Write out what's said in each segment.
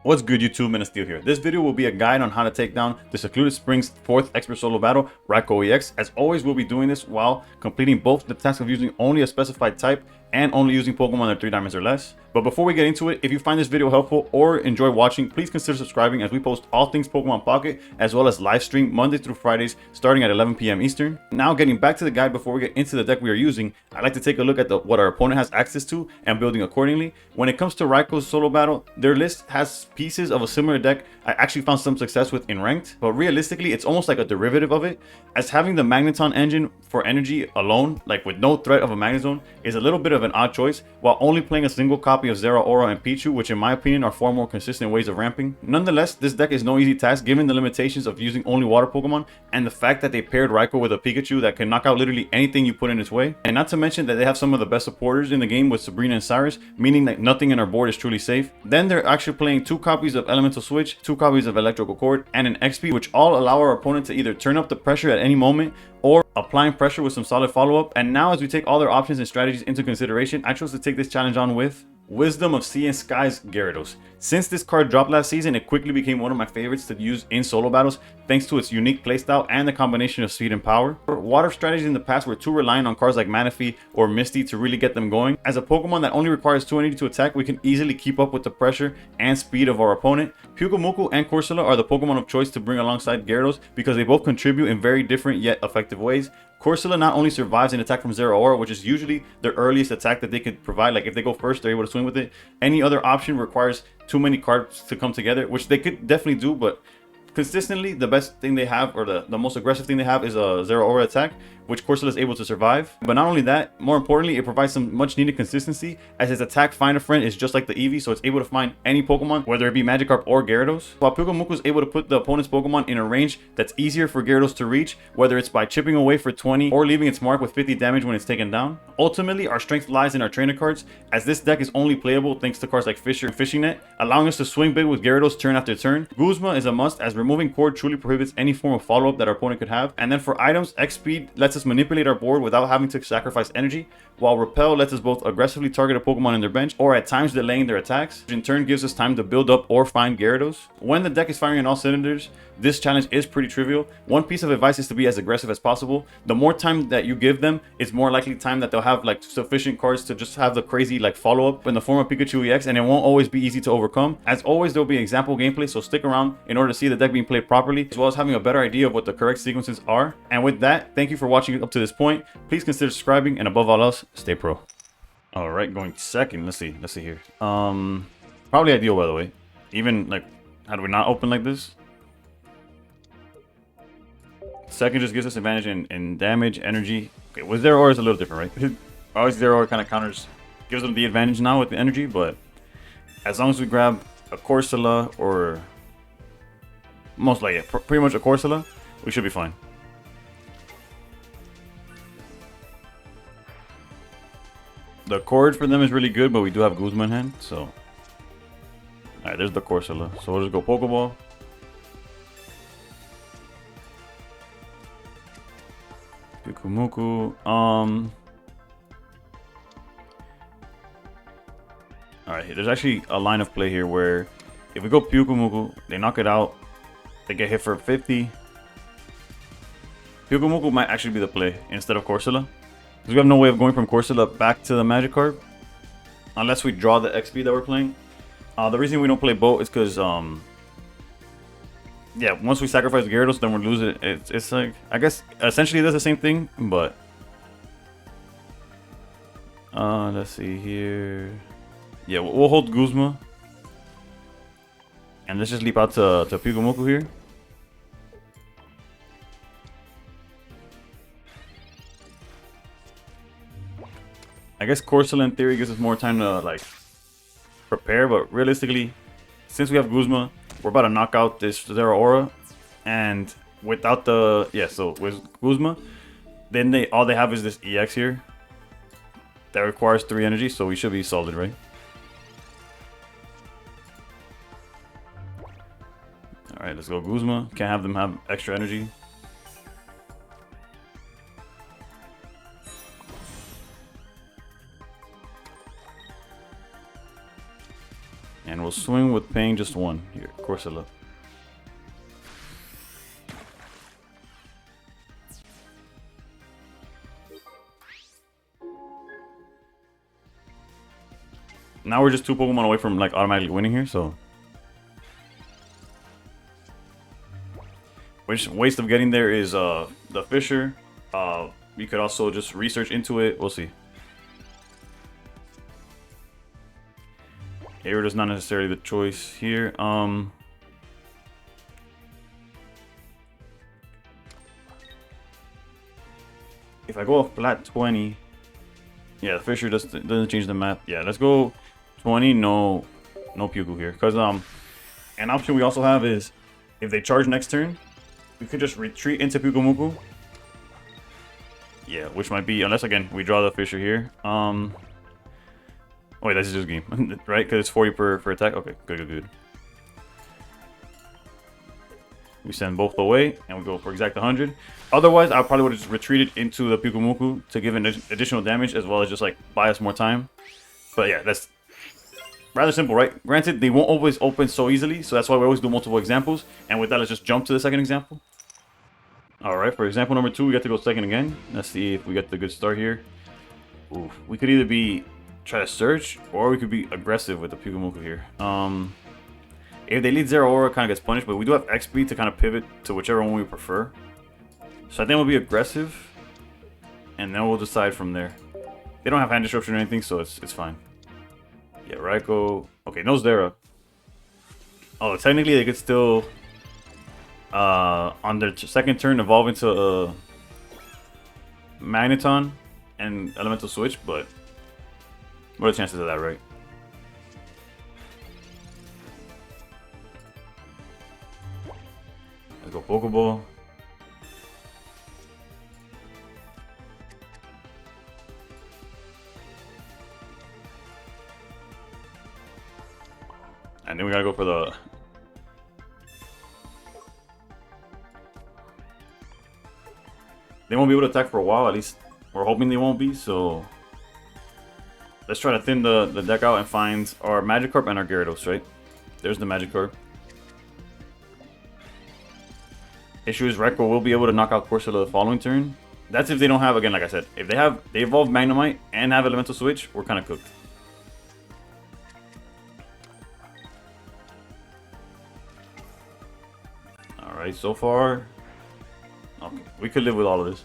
What's good, YouTube? Steel here. This video will be a guide on how to take down the Secluded Springs 4th expert solo battle, Raikou EX. As always, we'll be doing this while completing both the task of using only a specified type and only using Pokemon that are 3 diamonds or less. But before we get into it, if you find this video helpful or enjoy watching, please consider subscribing as we post all things Pokemon Pocket as well as live stream Monday through Fridays starting at 11 p.m. Eastern. Now getting back to the guide before we get into the deck we are using, I'd like to take a look at what our opponent has access to and building accordingly. When it comes to Raikou's solo battle, their list has pieces of a similar deck I actually found some success with in ranked, but realistically it's almost like a derivative of it, as having the Magneton engine for energy alone, like with no threat of a Magnezone, is a little bit of an odd choice, while only playing a single copy of Zeraora and Pichu, which in my opinion are far more consistent ways of ramping. Nonetheless, this deck is no easy task given the limitations of using only water Pokemon and the fact that they paired Raikou with a Pikachu that can knock out literally anything you put in its way, and not to mention that they have some of the best supporters in the game with Sabrina and Cyrus, meaning that nothing in our board is truly safe. Then they're actually playing 2 copies of Elemental Switch, 2 copies of Electrical Cord, and an XP, which all allow our opponent to either turn up the pressure at any moment or applying pressure with some solid follow-up. And now, as we take all their options and strategies into consideration, I chose to take this challenge on with Wisdom of Sea and Sky's Gyarados. Since this card dropped last season, it quickly became one of my favorites to use in solo battles thanks to its unique playstyle and the combination of speed and power. Water strategies in the past were too reliant on cards like Manaphy or Misty to really get them going. As a Pokemon that only requires 2 energy to attack, we can easily keep up with the pressure and speed of our opponent. Pyukumuku and Corsola are the Pokemon of choice to bring alongside Gyarados because they both contribute in very different yet effective ways. Corsola not only survives an attack from Zeraora, which is usually their earliest attack that they could provide, like if they go first, they're able to swing with it. Any other option requires too many cards to come together, which they could definitely do, but consistently the best thing they have, or the most aggressive thing they have, is a Zeraora attack, which Corsola is able to survive. But not only that, more importantly, it provides some much needed consistency, as his attack Find a Friend is just like the Eevee, so it's able to find any Pokemon, whether it be Magikarp or Gyarados. While Pyukumuku is able to put the opponent's Pokemon in a range that's easier for Gyarados to reach, whether it's by chipping away for 20 or leaving its mark with 50 damage when it's taken down. Ultimately, our strength lies in our trainer cards, as this deck is only playable thanks to cards like Fisher and Fishing Net, allowing us to swing big with Gyarados turn after turn. Guzma is a must, as removing Cord truly prohibits any form of follow-up that our opponent could have. And then for items, X-Speed lets us manipulate our board without having to sacrifice energy, while Repel lets us both aggressively target a Pokemon in their bench or at times delaying their attacks, which in turn gives us time to build up or find Gyarados. When the deck is firing on all cylinders, this challenge is pretty trivial. One piece of advice is to be as aggressive as possible. The more time that you give them, it's more likely time that they'll have like sufficient cards to just have the crazy like follow-up in the form of Pikachu EX, and it won't always be easy to overcome. As always, there'll be example gameplay, so stick around in order to see the deck being played properly, as well as having a better idea of what the correct sequences are. And with that, thank you for watching up to this point. Please consider subscribing, and above all else, stay pro. All right, going second. Let's see here. Probably ideal, by the way. Even like, had we not opened like this, second just gives us advantage in damage, energy. Okay, with Zeraora is a little different, right? Always Zeraora kind of counters, gives them the advantage now with the energy, but as long as we grab a Corsola or most likely pretty much a Corsola, we should be fine. The Cord for them is really good, but we do have Guzma in hand, so. Alright, there's the Corsola. So we'll just go Pokeball. Pyukumuku. Alright, there's actually a line of play here where if we go Pyukumuku, they knock it out, they get hit for 50. Pyukumuku might actually be the play instead of Corsola, because we have no way of going from Corsola back to the Magikarp unless we draw the XP that we're playing. The reason we don't play Boat is because yeah, once we sacrifice Gyarados, then we lose it. It's like, I guess essentially it does the same thing, but let's see here. Yeah, we'll hold Guzma, and let's just leap out to Pyukumuku here. I guess Corsola in theory gives us more time to like prepare, but realistically, since we have Guzma, we're about to knock out this Zeraora, and without the so with Guzma, then all they have is this EX here that requires 3 energy, so we should be solid, right? All right, let's go Guzma. Can't have them have extra energy. And we'll swing with paying just one here, Corsola. Now we're just 2 Pokemon away from like automatically winning here, so. Which waste of getting there is the Fisher. You could also just research into it. We'll see. Gyarados is not necessarily the choice here. If I go a flat 20, yeah, the Fisher doesn't change the math. Yeah, let's go 20. No Pukul here, because an option we also have is if they charge next turn, we could just retreat into Pukumuku. Yeah, which might be, unless again we draw the Fisher here. Oh wait, that's just game, right? Because it's 40 per attack. Okay, good. We send both away, and we go for exact 100. Otherwise, I probably would have just retreated into the Pukumuku to give an additional damage, as well as just like buy us more time. But yeah, that's rather simple, right? Granted, they won't always open so easily, so that's why we always do multiple examples. And with that, let's just jump to the second example. Alright, for example number 2, we got to go second again. Let's see if we get the good start here. Oof. We could either try to search, or we could be aggressive with the Pukumuku here. If they lead Zero Aura, it kind of gets punished, but we do have XP to kind of pivot to whichever one we prefer. So I think we'll be aggressive, and then we'll decide from there. They don't have hand disruption or anything, so it's fine. Yeah, Raikou. Okay, no Zera. Oh, technically they could still, on their second turn, evolve into a Magneton and Elemental Switch, but what are the chances of that, right? Let's go Pokeball. And then we gotta go for the... They won't be able to attack for a while, at least we're hoping they won't be, so... Let's try to thin the deck out and find our Magikarp and our Gyarados, right? There's the Magikarp. Issue is Raikou will be able to knock out Corsola the following turn. That's if they don't have, again, like I said, if they evolve Magnemite and have Elemental Switch, we're kind of cooked. Alright, so far, okay, we could live with all of this.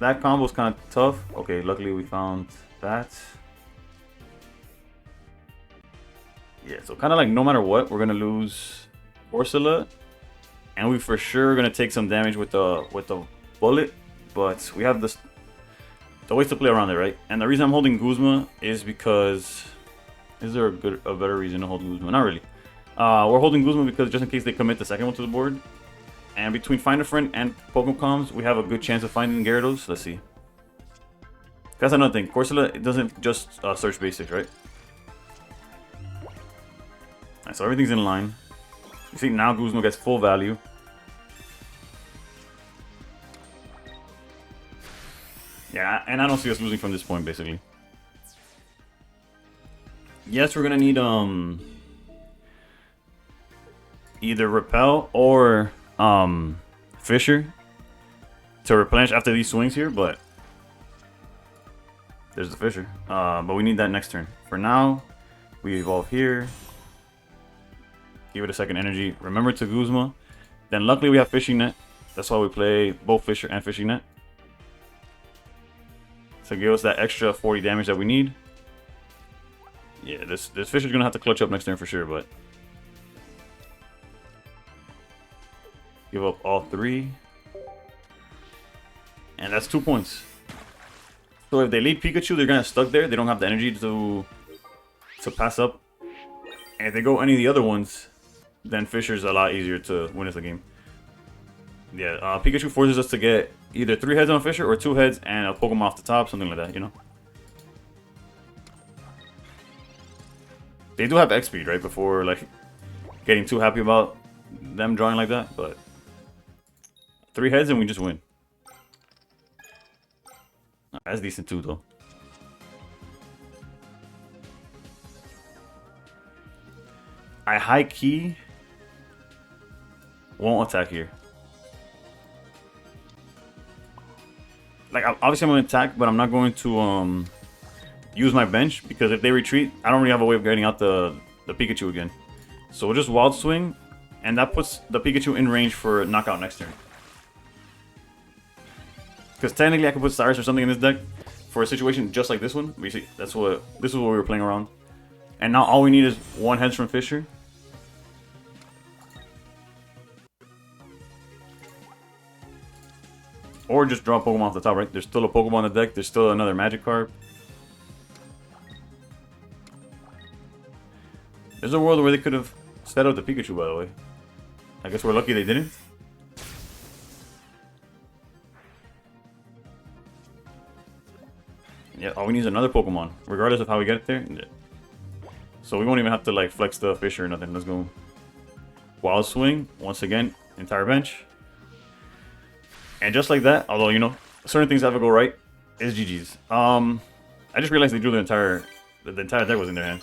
That combo's kind of tough. Okay, luckily we found that. Yeah, so kind of like no matter what, we're gonna lose Corsola, and we for sure gonna take some damage with the bullet. But we have the ways to play around it, right? And the reason I'm holding Guzma is because, is there a better reason to hold Guzma? Not really. We're holding Guzma because just in case they commit the second one to the board. And between Find a Friend and Pokemon Comms, we have a good chance of finding Gyarados. Let's see. That's another thing. Corsola, it doesn't just search basics, right? Alright, so everything's in line. You see, now Guzma gets full value. Yeah, and I don't see us losing from this point, basically. Yes, we're gonna need either Repel or Fisher to replenish after these swings here, but there's the Fisher. But we need that next turn. For now, we evolve here. Give it a second energy. Remember to Guzma. Then luckily we have Fishing Net. That's why we play both Fisher and Fishing Net. So give us that extra 40 damage that we need. Yeah, this Fisher's gonna have to clutch up next turn for sure, but give up all 3. And that's 2 points. So if they lead Pikachu, they're gonna stuck there. They don't have the energy to pass up. And if they go any of the other ones, then Fisher's a lot easier to win us the game. Yeah, Pikachu forces us to get either 3 heads on Fisher or 2 heads and a Pokemon off the top, something like that, you know? They do have X speed, right? Before like getting too happy about them drawing like that, but 3 heads and we just win. That's decent too, though. I high key won't attack here. Like, obviously I'm going to attack, but I'm not going to use my bench, because if they retreat, I don't really have a way of getting out the Pikachu again. So we'll just Wild Swing, and that puts the Pikachu in range for knockout next turn. Because technically I could put Cyrus or something in this deck for a situation just like this one. We see, this is what we were playing around. And now all we need is one Hedge from Fisher. Or just draw a Pokemon off the top, right? There's still a Pokemon in the deck. There's still another Magic card. There's a world where they could have set up the Pikachu, by the way. I guess we're lucky they didn't. Yeah, all we need is another Pokemon, regardless of how we get it there. So we won't even have to like flex the Fisher or nothing. Let's go. Wild Swing, once again, entire bench. And just like that, although, you know, certain things have to go right, is GG's. I just realized they drew the entire deck was in their hand.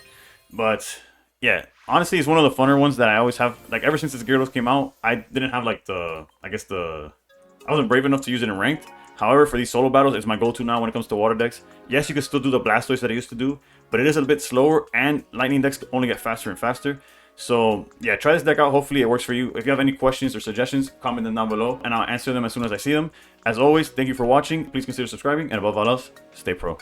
But, yeah, honestly, it's one of the funner ones that I always have. Like, ever since this Gyarados came out, I didn't have, like, I wasn't brave enough to use it in Ranked. However, for these solo battles, it's my go-to now when it comes to water decks. Yes, you can still do the Blastoise that I used to do, but it is a bit slower, and Lightning decks only get faster and faster. So, yeah, try this deck out. Hopefully it works for you. If you have any questions or suggestions, comment them down below, and I'll answer them as soon as I see them. As always, thank you for watching. Please consider subscribing, and above all else, stay pro.